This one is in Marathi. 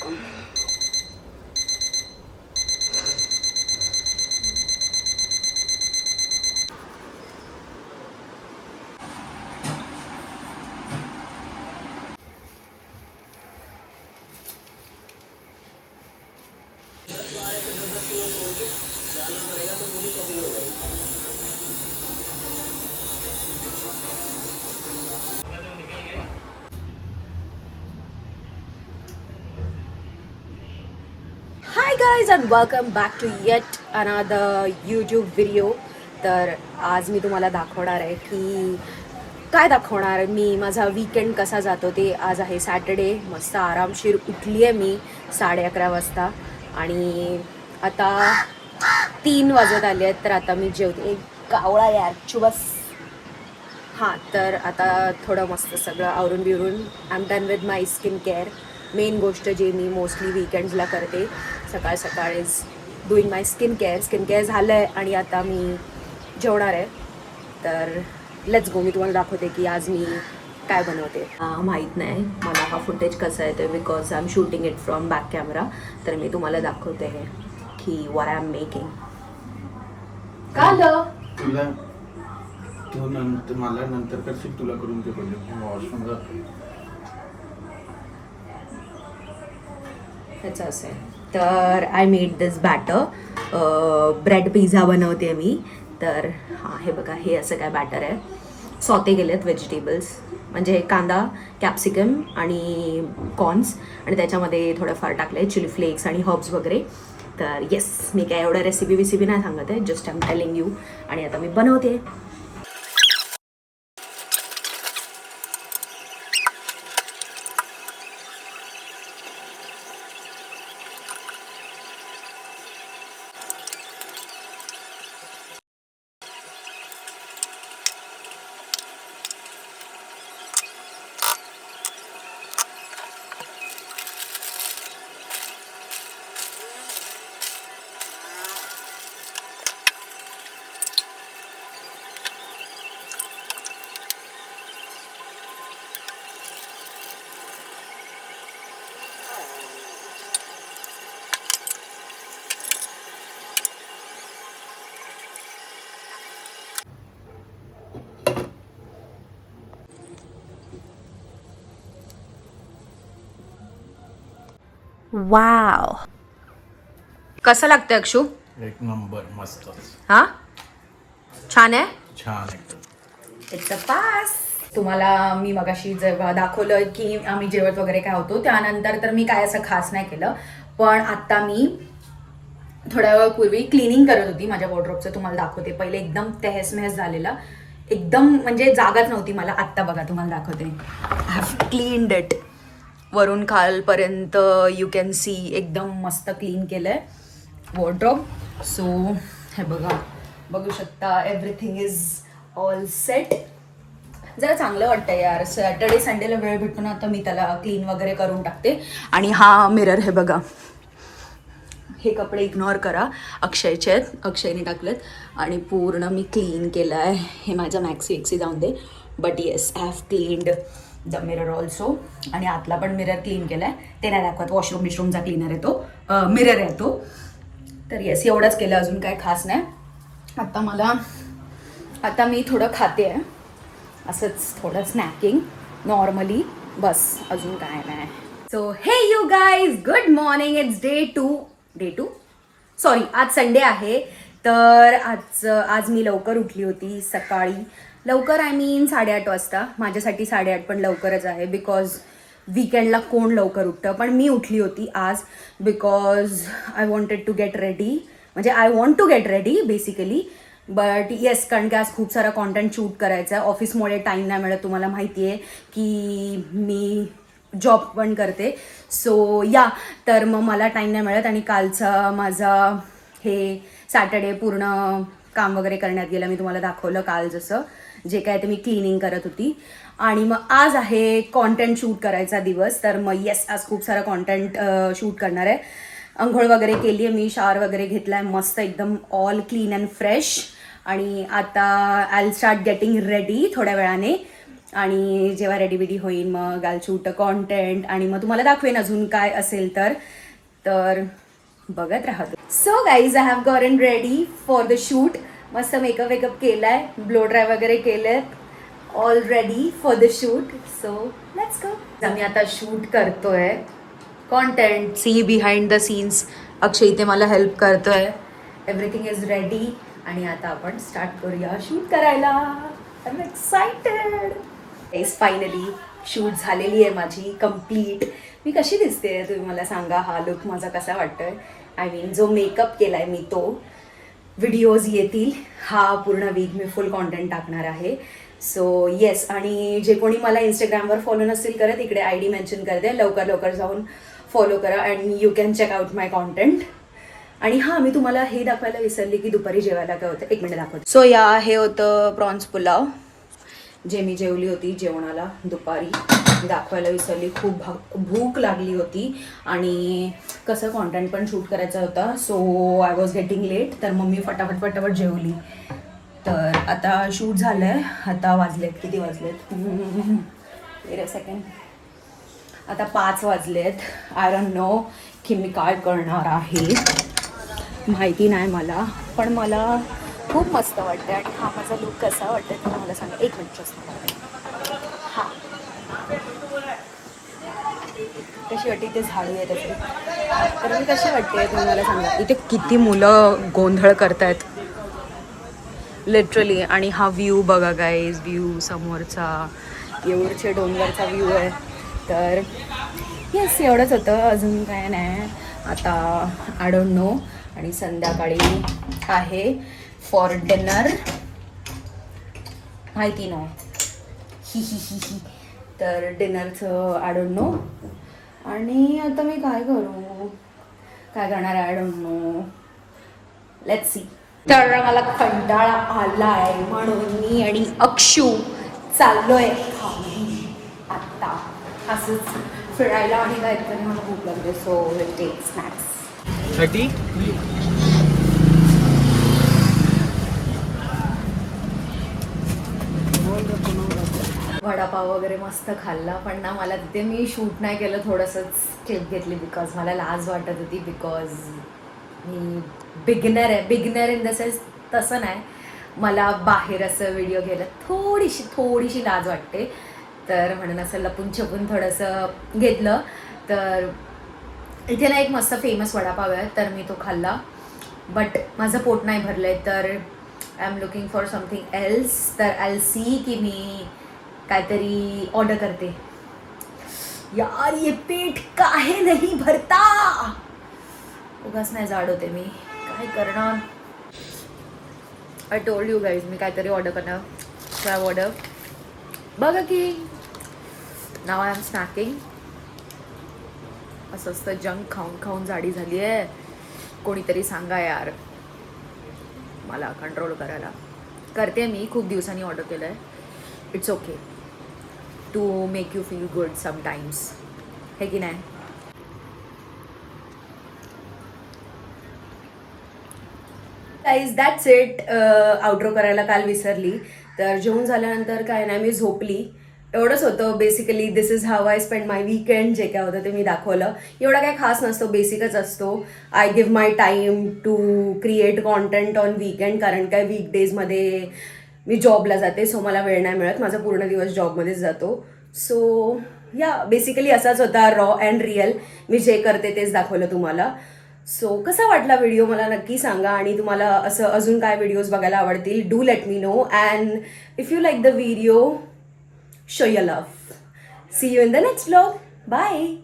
Hi guys and welcome back to yet another YouTube video. तर आज मी तुम्हाला दाखवणार आहे की काय दाखवणार मी माझा वीकेंड कसा जातो ते. आज आहे सॅटर्डे, मस्त आरामशीर उठली आहे मी 11:30 वाजता आणि आता 3 वाजत आले आहेत. तर आता मी जेवते. एक कावळा यार चुबस. हां, तर आता थोडं मस्त सगळं आवरून बिरून I am done with my skin care. Main गोष्ट जे मी मोस्टली वीकेंड्सला करते सकाळ सकाळ is doing my skin care झालं आहे आणि आता मी जेवणार आहे. तर लेट्स गो. मी तुम्हाला दाखवते की आज मी काय बनवते. माहीत नाही मला हा फुटेज कसा येतो because I am shooting it from back camera. तर मी तुम्हाला दाखवते आहे की व्हॉट आय एम मेकिंग. कालं तुला तू नंतर मला नंतर करशील, तुला करून ते पडले वॉशरूम ह्याचं असं आहे. तर I made this batter. Bread pizza बनवते मी. तर हां, हे बघा, हे असं काय बॅटर आहे. सॉते केलेत व्हेजिटेबल्स, म्हणजे कांदा, कॅप्सिकम आणि कॉर्न्स, आणि त्याच्यामध्ये थोडंफार टाकलं आहे चिली फ्लेक्स आणि हर्ब्स वगैरे. तर येस, मी काय एवढं रेसिपी नाही सांगत आहे, just I am telling you. आणि आता मी बनवते. वाव, कसं लागतं अक्षू? एक नंबर, मस्त. हा, छान आहे. छान एकदम. It's a pass. तुम्हाला मी मगाशी जेव्हा दाखवलं की आम्ही जेवत वगैरे काय होतो त्यानंतर तर मी काय असं खास नाही केलं. पण आत्ता मी थोड्या वेळापूर्वी क्लिनिंग करत होती माझ्या वॉर्डरोबचं. तुम्हाला दाखवते. पहिले एकदम तहसमहस झालेला, एकदम म्हणजे जागाच नव्हती मला. आत्ता बघा तुम्हाला दाखवते. आय हॅव क्लीन्ड इट वरून खालपर्यंत. यू कॅन सी एकदम मस्त क्लीन केलं आहे वॉर्डरोब. सो हे बघा, बघू शकता एव्हरीथिंग इज ऑल सेट. जरा चांगलं वाटतं यार, सॅटर्डे संडेला वेळ भेटतो ना, तर मी त्याला क्लीन वगैरे करून टाकते. आणि हा मिरर हे बघा, हे कपडे इग्नोर करा, अक्षयचे आहेत, अक्षयने टाकलेत. आणि पूर्ण मी क्लीन केलं आहे. हे माझ्या मॅक्सी जाऊन दे, but yes I have cleaned the mirror also. आणि आतला पण मिरर क्लीन केला आहे, ते नाही दाखवत. वॉशरूमचा क्लीनर आहे तो, मिरर आहे तो. तर येस, एवढंच केलं, अजून काय खास नाही. आता मी थोडं खाते आहे, असंच थोडं स्नॅकिंग नॉर्मली, बस, अजून काय नाही. So hey you guys, good morning. It's day two sorry, आज संडे आहे. तर आज मी लवकर उठली होती सकाळी. लवकर आय मीन 8:30 वाजता. माझ्यासाठी 8:30 पण लवकरच आहे, बिकॉज वीकेंडला कोण लवकर उठतं. पण मी उठली होती आज because I wanted to get ready, म्हणजे I want to get ready basically. But yes, कारण की आज खूप सारा कॉन्टेंट शूट करायचा आहे. ऑफिसमुळे टाईम नाही मिळत. तुम्हाला माहिती आहे की मी जॉब पण करते. सो या, तर मग मला टाईम नाही मिळत. आणि कालचा माझा हे सॅटर्डे पूर्ण काम वगैरे करण्यात गेलं. मी तुम्हाला दाखवलं काल जसं जे काय ते मी क्लिनिंग करत होती. आणि मग आज आहे कॉन्टेंट शूट करायचा दिवस. तर मग येस, आज खूप सारा कॉन्टेंट शूट करणार आहे. अंघोळ वगैरे केली आहे मी, शावर वगैरे घेतला आहे, मस्त एकदम ऑल क्लीन अँड फ्रेश. आणि आता I will start getting ready थोड्या वेळाने. आणि जेव्हा रेडी बिडी होईन मग आल शूट कॉन्टेंट आणि मग तुम्हाला दाखवेन अजून काय असेल तर बघत राहा. So guys I have gotten ready for the shoot. मस्त मेकअप वेकअप केलाय, ब्लो ड्राय वगैरे केलेत, all ready for the shoot. So let's go. आम्ही आता शूट करतोय content, see behind the scenes. Akshay इथे मला हेल्प करतोय. एव्हरीथिंग इज रेडी आणि आता आपण स्टार्ट करूया शूट करायला. I am excited. Finally shoot झालेली आहे माझी कंप्लीट. मी कशी दिसते तुम्ही मला सांगा. हा लुक माझा कसा वाटतोय. आय मीन जो मेकअप केलाय मी तो व्हिडिओज येतील. हा पूर्ण वीक मी फुल कॉन्टेंट टाकणार आहे. सो येस, आणि जे कोणी मला इंस्टाग्रामवर फॉलो नसतील करत इकडे ID मेन्शन करते. लवकर जाऊन फॉलो करा and you can check out my content. आणि हां, मी तुम्हाला हे दाखवायला विसरली की दुपारी जेवायला काय होतं. एक मिनिट दाखवते. सो हे होतं प्रॉन्स पुलाव जे मी जेवली होती जेवणाला दुपारी. दाखवायला विसरली. खूप भूक लागली होती आणि कसं कॉन्टेंट पण शूट करायचा होता. So I was getting late. तर मग मी फटाफट जेवली. तर आता शूट झालं आहे. आता वाजलेत, किती वाजलेत, वेट अ सेकंड, आता 5 वाजलेत. आय डोंट नो की मी काय करणार आहे, माहिती नाही मला, पण मला खूप मस्त वाटतं. आणि हा माझा लुक कसा वाटतं ते मला सांगा. एक मिनिट असतो. हां, कशी वाटते ते झाडू आहे तशी. तर मी कशी वाटते तुम्ही मला सांगा. इथे किती मुलं गोंधळ करतायत लिटरली. आणि हा व्ह्यू बघा गाईज, व्ह्यू समोरचा येऊरच्या डोंगरचा व्ह्यू आहे. तर येस, एवढंच होतं, अजून काय नाही. आता आय डोंट नो. आणि संध्याकाळी आहे फॉर डिनर, माहिती नाही ही. तर डिनरचं आय डोंट नो. आणि आता मी काय करणार I don't know. Let's see. तर मला कंटाळा आलाय म्हणून मी आणि अक्षू चाललोय आत्ता असंच फिरायला. आणि काहीतरी मला भूक लागते. So will take snacks. साठी वडापाव वगैरे मस्त खाल्ला. पण ना मला तिथे मी शूट नाही केलं, थोडंसंच क्लिप घेतली बिकॉज मला लाज वाटत होती. Because me beginner in the sense तसं नाही, मला बाहेर असं व्हिडिओ घ्यायला थोडीशी लाज वाटते. तर म्हणून असं लपून छपून थोडंसं घेतलं. तर इथे ना एक मस्त फेमस वडापाव आहे, तर मी तो खाल्ला. बट माझं पोट नाही भरलं आहे. तर I am looking for something else. तर आय सी की मी काहीतरी ऑर्डर करते. यार ये पेट काहे नाही भरता. उगाच नाही जाड होते मी, काय करणार. आय टोल्ड यू गाईज मी काहीतरी ऑर्डर करणार. So I order. बघा की नाव आय एम स्नॅकिंग. असं असतं जंक खाऊन जाडी झाली आहे. कोणीतरी सांगा यार मला कंट्रोल करायला. करते मी, खूप दिवसांनी ऑर्डर केलं आहे. It's okay to make you feel good sometimes, है की नाही. Guys that's it. आउट्रो करायला काल विसरली. तर जेवून झाल्यानंतर काय नाही, मी झोपली. एवढंच होतं basically. This is how I spend my weekend. जे काय होतं ते मी दाखवलं. एवढा काय खास नसतो, बेसिकच असतो. I give my time to create content on weekend. कारण काय वीकडेजमध्ये मी जॉबला जाते, सो मला वेळ नाही मिळत. माझा पूर्ण दिवस जॉबमध्येच जातो. सो या बेसिकली असाच होता रॉ अँड रिअल. मी जे करते तेच दाखवलं तुम्हाला. सो कसा वाटला व्हिडिओ मला नक्की सांगा. आणि तुम्हाला असं अजून काय व्हिडिओज बघायला आवडतील, do let me know. And if you like the video, show your love. See you in the next vlog. Bye.